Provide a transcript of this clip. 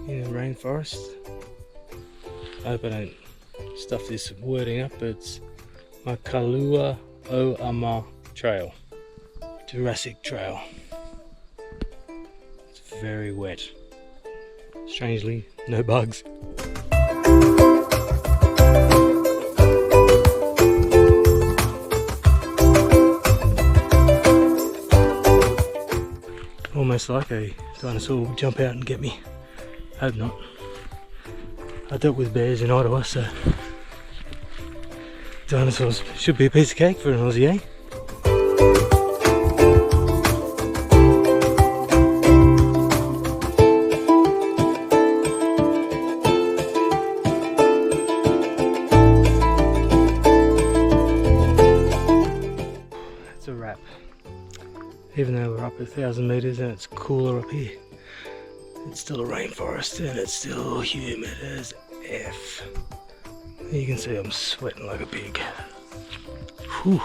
in the rainforest. I hope I don't stuff this wording up, but it's Makaula o Trail. Jurassic Trail. It's very wet. Strangely, no bugs. Almost like a dinosaur would jump out and get me. Hope not. I dealt with bears in Ottawa, so dinosaurs should be a piece of cake for an Aussie, eh? That's a wrap. Even though we're up 1,000 meters and it's cooler up here, it's still a rainforest and it's still humid as F. You can see I'm sweating like a pig. Whew.